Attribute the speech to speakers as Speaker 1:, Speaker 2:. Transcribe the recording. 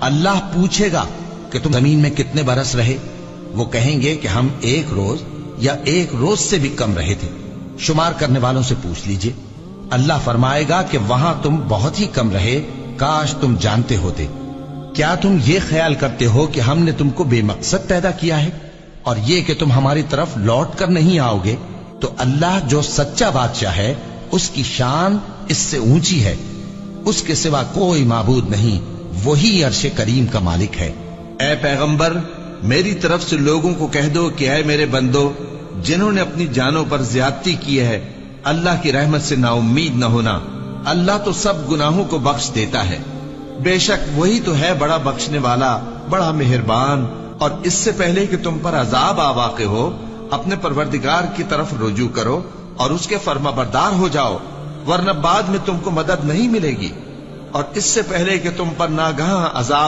Speaker 1: اللہ پوچھے گا کہ تم زمین میں کتنے برس رہے؟ وہ کہیں گے کہ ہم 1 روز یا 1 روز سے بھی کم رہے تھے۔ شمار کرنے والوں سے پوچھ لیجئے۔ اللہ فرمائے گا کہ وہاں تم بہت ہی کم رہے، کاش تم جانتے ہوتے۔ کیا تم یہ خیال کرتے ہو کہ ہم نے تم کو بے مقصد پیدا کیا ہے اور یہ کہ تم ہماری طرف لوٹ کر نہیں آؤ گے؟ تو اللہ جو سچا بادشاہ ہے اس کی شان اس سے اونچی ہے، اس کے سوا کوئی معبود نہیں، وہی عرش کریم کا مالک ہے۔
Speaker 2: اے پیغمبر، میری طرف سے لوگوں کو کہہ دو کہ اے میرے بندو، جنہوں نے اپنی جانوں پر زیادتی کی ہے، اللہ کی رحمت سے نا امید نہ ہونا۔ اللہ تو سب گناہوں کو بخش دیتا ہے، بے شک وہی تو ہے بڑا بخشنے والا، بڑا مہربان۔ اور اس سے پہلے کہ تم پر عذاب آ واقع ہو، اپنے پروردگار کی طرف رجوع کرو اور اس کے فرما بردار ہو جاؤ، ورنہ بعد میں تم کو مدد نہیں ملے گی، اور اس سے پہلے کہ تم پر ناگہاں عذاب